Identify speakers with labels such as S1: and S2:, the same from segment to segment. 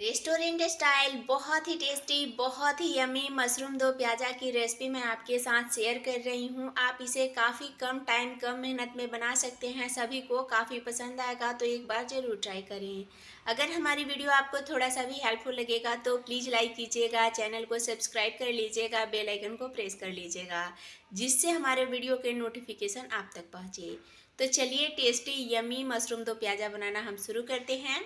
S1: Restaurant style बहुत ही tasty, बहुत ही yummy mushroom दो प्याज़ा की रेसिपी मैं आपके साथ शेयर कर रही हूँ। आप इसे काफ़ी कम टाइम, कम मेहनत में बना सकते हैं। सभी को काफ़ी पसंद आएगा, तो एक बार ज़रूर ट्राई करें। अगर हमारी वीडियो आपको थोड़ा सा भी हेल्पफुल लगेगा तो प्लीज़ लाइक कीजिएगा, चैनल को सब्सक्राइब कर लीजिएगा, बेल आइकन को प्रेस कर लीजिएगा, जिससे हमारे वीडियो के नोटिफिकेशन आप तक पहुँचे। तो चलिए टेस्टी यमी मशरूम दो प्याज़ा बनाना हम शुरू करते हैं।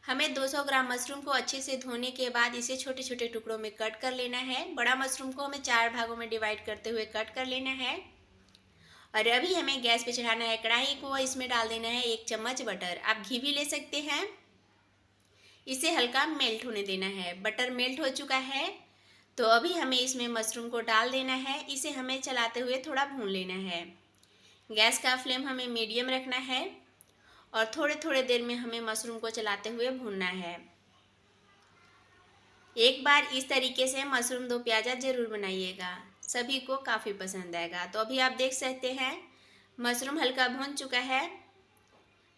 S1: हमें 200 ग्राम मशरूम को अच्छे से धोने के बाद इसे छोटे छोटे टुकड़ों में कट कर लेना है। बड़ा मशरूम को हमें 4 भागों में डिवाइड करते हुए कट कर लेना है। और अभी हमें गैस पे चढ़ाना है कढ़ाई को, इसमें डाल देना है 1 चम्मच बटर। आप घी भी ले सकते हैं। इसे हल्का मेल्ट होने देना है। बटर मेल्ट हो चुका है, तो अभी हमें इसमें मशरूम को डाल देना है। इसे हमें चलाते हुए थोड़ा भून लेना है। गैस का फ्लेम हमें मीडियम रखना है और थोड़े थोड़े देर में हमें मशरूम को चलाते हुए भूनना है। एक बार इस तरीके से मशरूम दो प्याज़ा ज़रूर बनाइएगा, सभी को काफ़ी पसंद आएगा। तो अभी आप देख सकते हैं मशरूम हल्का भून चुका है,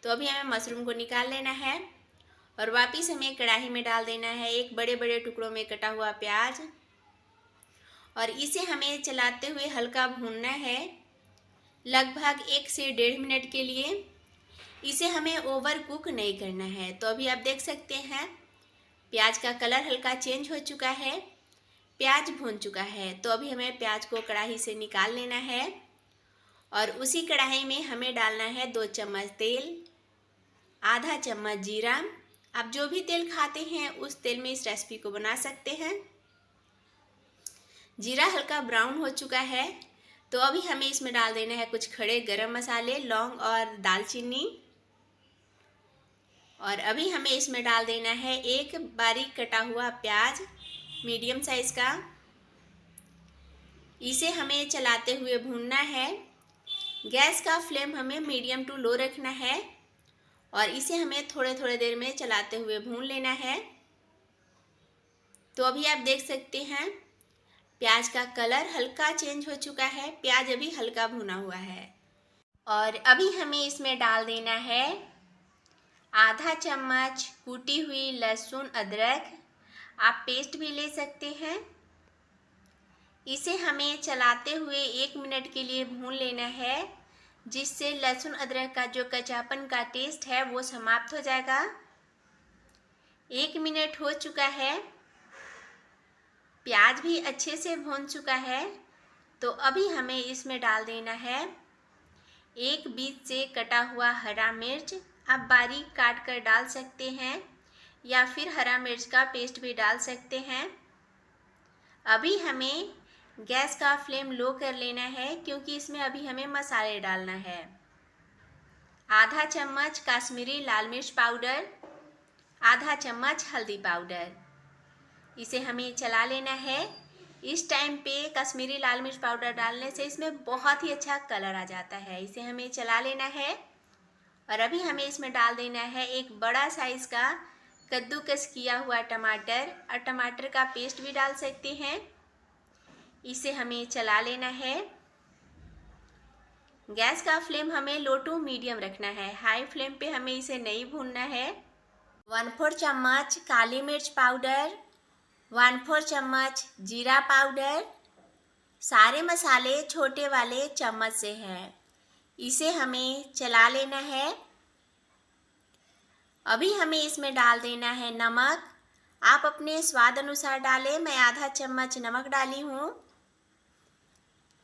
S1: तो अभी हमें मशरूम को निकाल लेना है और वापस हमें कढ़ाई में डाल देना है एक बड़े बड़े टुकड़ों में कटा हुआ प्याज, और इसे हमें चलाते हुए हल्का भूनना है लगभग 1 से 1.5 मिनट के लिए। इसे हमें ओवर कुक नहीं करना है। तो अभी आप देख सकते हैं प्याज का कलर हल्का चेंज हो चुका है, प्याज भून चुका है। तो अभी हमें प्याज को कढ़ाई से निकाल लेना है और उसी कढ़ाई में हमें डालना है 2 चम्मच तेल, आधा चम्मच जीरा। आप जो भी तेल खाते हैं उस तेल में इस रेसिपी को बना सकते हैं। जीरा हल्का ब्राउन हो चुका है, तो अभी हमें इसमें डाल देना है कुछ खड़े गरम मसाले, लौंग और दालचीनी। और अभी हमें इसमें डाल देना है एक बारीक कटा हुआ प्याज, मीडियम साइज़ का। इसे हमें चलाते हुए भूनना है। गैस का फ्लेम हमें मीडियम टू लो रखना है और इसे हमें थोड़े थोड़े देर में चलाते हुए भून लेना है। तो अभी आप देख सकते हैं प्याज का कलर हल्का चेंज हो चुका है, प्याज अभी हल्का भुना हुआ है। और अभी हमें इसमें डाल देना है आधा चम्मच कूटी हुई लहसुन अदरक। आप पेस्ट भी ले सकते हैं। इसे हमें चलाते हुए 1 मिनट के लिए भून लेना है, जिससे लहसुन अदरक का जो कच्चापन का टेस्ट है वो समाप्त हो जाएगा। 1 मिनट हो चुका है, प्याज भी अच्छे से भून चुका है। तो अभी हमें इसमें डाल देना है एक बीच से कटा हुआ हरा मिर्च। आप बारीक काट कर डाल सकते हैं या फिर हरा मिर्च का पेस्ट भी डाल सकते हैं। अभी हमें गैस का फ्लेम लो कर लेना है, क्योंकि इसमें अभी हमें मसाले डालना है। आधा चम्मच काश्मीरी लाल मिर्च पाउडर, आधा चम्मच हल्दी पाउडर। इसे हमें चला लेना है। इस टाइम पे कश्मीरी लाल मिर्च पाउडर डालने से इसमें बहुत ही अच्छा कलर आ जाता है। इसे हमें चला लेना है और अभी हमें इसमें डाल देना है एक बड़ा साइज़ का कद्दूकस किया हुआ टमाटर, और टमाटर का पेस्ट भी डाल सकते हैं। इसे हमें चला लेना है। गैस का फ्लेम हमें लो टू मीडियम रखना है, हाई फ्लेम पे हमें इसे नहीं भूनना है। 1/4 चम्मच काली मिर्च पाउडर, 1/4 चम्मच जीरा पाउडर। सारे मसाले छोटे वाले चम्मच से हैं। इसे हमें चला लेना है। अभी हमें इसमें डाल देना है नमक। आप अपने स्वाद अनुसार डालें, मैं आधा चम्मच नमक डाली हूँ।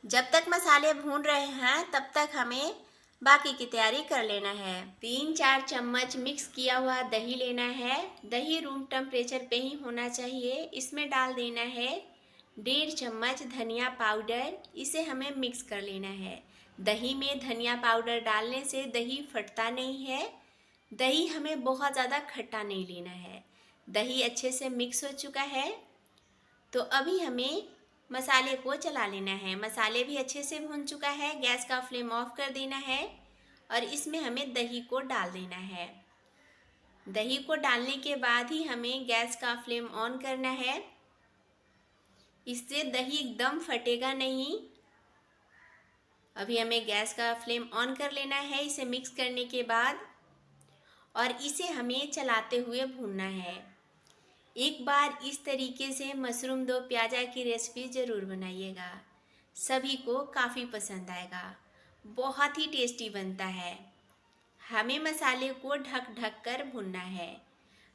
S1: जब तक मसाले भून रहे हैं तब तक हमें बाकी की तैयारी कर लेना है। 3-4 चम्मच मिक्स किया हुआ दही लेना है। दही रूम टेम्परेचर पे ही होना चाहिए। इसमें डाल देना है 1.5 चम्मच धनिया पाउडर। इसे हमें मिक्स कर लेना है। दही में धनिया पाउडर डालने से दही फटता नहीं है। दही हमें बहुत ज़्यादा खट्टा नहीं लेना है। दही अच्छे से मिक्स हो चुका है, तो अभी हमें मसाले को चला लेना है। मसाले भी अच्छे से भून चुका है। गैस का फ्लेम ऑफ कर देना है और इसमें हमें दही को डाल देना है। दही को डालने के बाद ही हमें गैस का फ्लेम ऑन करना है। इससे दही एकदम फटेगा नहीं। अभी हमें गैस का फ्लेम ऑन कर लेना है इसे मिक्स करने के बाद, और इसे हमें चलाते हुए भूनना है। एक बार इस तरीके से मशरूम दो प्याज़ा की रेसिपी ज़रूर बनाइएगा, सभी को काफ़ी पसंद आएगा। बहुत ही टेस्टी बनता है। हमें मसाले को ढक ढक कर भूनना है।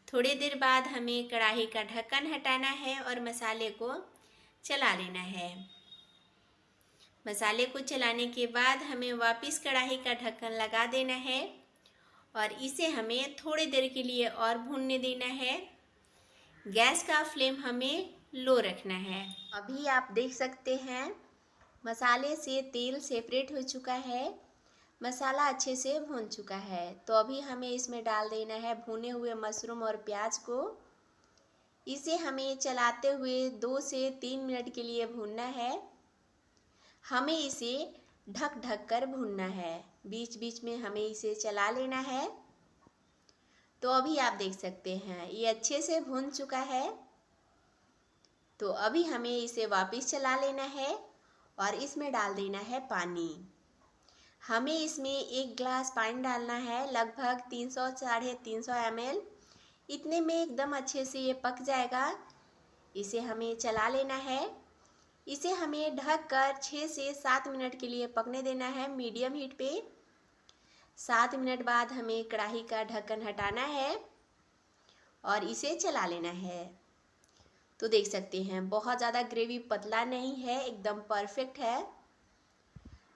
S1: थोड़ी देर बाद हमें कढ़ाई का ढक्कन हटाना है और मसाले को चला लेना है। मसाले को चलाने के बाद हमें वापस कढ़ाई का ढक्कन लगा देना है और इसे हमें थोड़ी देर के लिए और भूनने देना है। गैस का फ्लेम हमें लो रखना है। अभी आप देख सकते हैं मसाले से तेल सेपरेट हो चुका है, मसाला अच्छे से भून चुका है। तो अभी हमें इसमें डाल देना है भुने हुए मशरूम और प्याज को। इसे हमें चलाते हुए 2 से 3 मिनट के लिए भूनना है। हमें इसे ढक ढक कर भूनना है, बीच बीच में हमें इसे चला लेना है। तो अभी आप देख सकते हैं ये अच्छे से भून चुका है। तो अभी हमें इसे वापस चला लेना है और इसमें डाल देना है पानी। हमें इसमें 1 गिलास पानी डालना है, लगभग 300 साढ़े 300 ml। इतने में एकदम अच्छे से ये पक जाएगा। इसे हमें चला लेना है। इसे हमें ढक कर 6 से 7 मिनट के लिए पकने देना है मीडियम हीट पे। 7 मिनट बाद हमें कढ़ाई का ढक्कन हटाना है और इसे चला लेना है। तो देख सकते हैं बहुत ज़्यादा ग्रेवी पतला नहीं है, एकदम परफेक्ट है।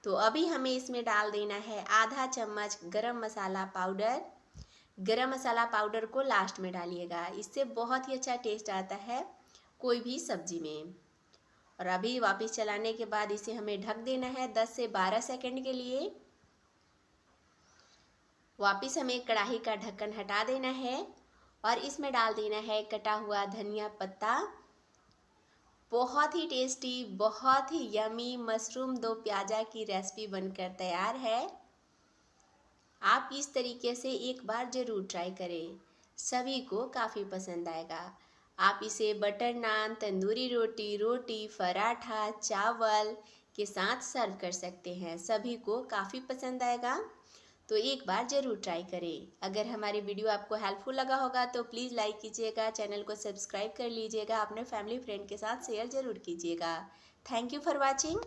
S1: तो अभी हमें इसमें डाल देना है आधा चम्मच गरम मसाला पाउडर। गरम मसाला पाउडर को लास्ट में डालिएगा, इससे बहुत ही अच्छा टेस्ट आता है कोई भी सब्जी में। और अभी वापस चलाने के बाद इसे हमें ढक देना है 10 से 12 सेकंड के लिए। वापस हमें कढ़ाई का ढक्कन हटा देना है और इसमें डाल देना है कटा हुआ धनिया पत्ता। बहुत ही टेस्टी, बहुत ही यमी मशरूम दो प्याज़ा की रेसिपी बनकर तैयार है। आप इस तरीके से एक बार ज़रूर ट्राई करें, सभी को काफ़ी पसंद आएगा। आप इसे बटर नान, तंदूरी रोटी, रोटी, पराठा, चावल के साथ सर्व कर सकते हैं, सभी को काफ़ी पसंद आएगा। तो एक बार ज़रूर ट्राई करें। अगर हमारी वीडियो आपको हेल्पफुल लगा होगा तो प्लीज़ लाइक कीजिएगा, चैनल को सब्सक्राइब कर लीजिएगा, अपने फैमिली फ्रेंड के साथ शेयर ज़रूर कीजिएगा। Thank you for watching.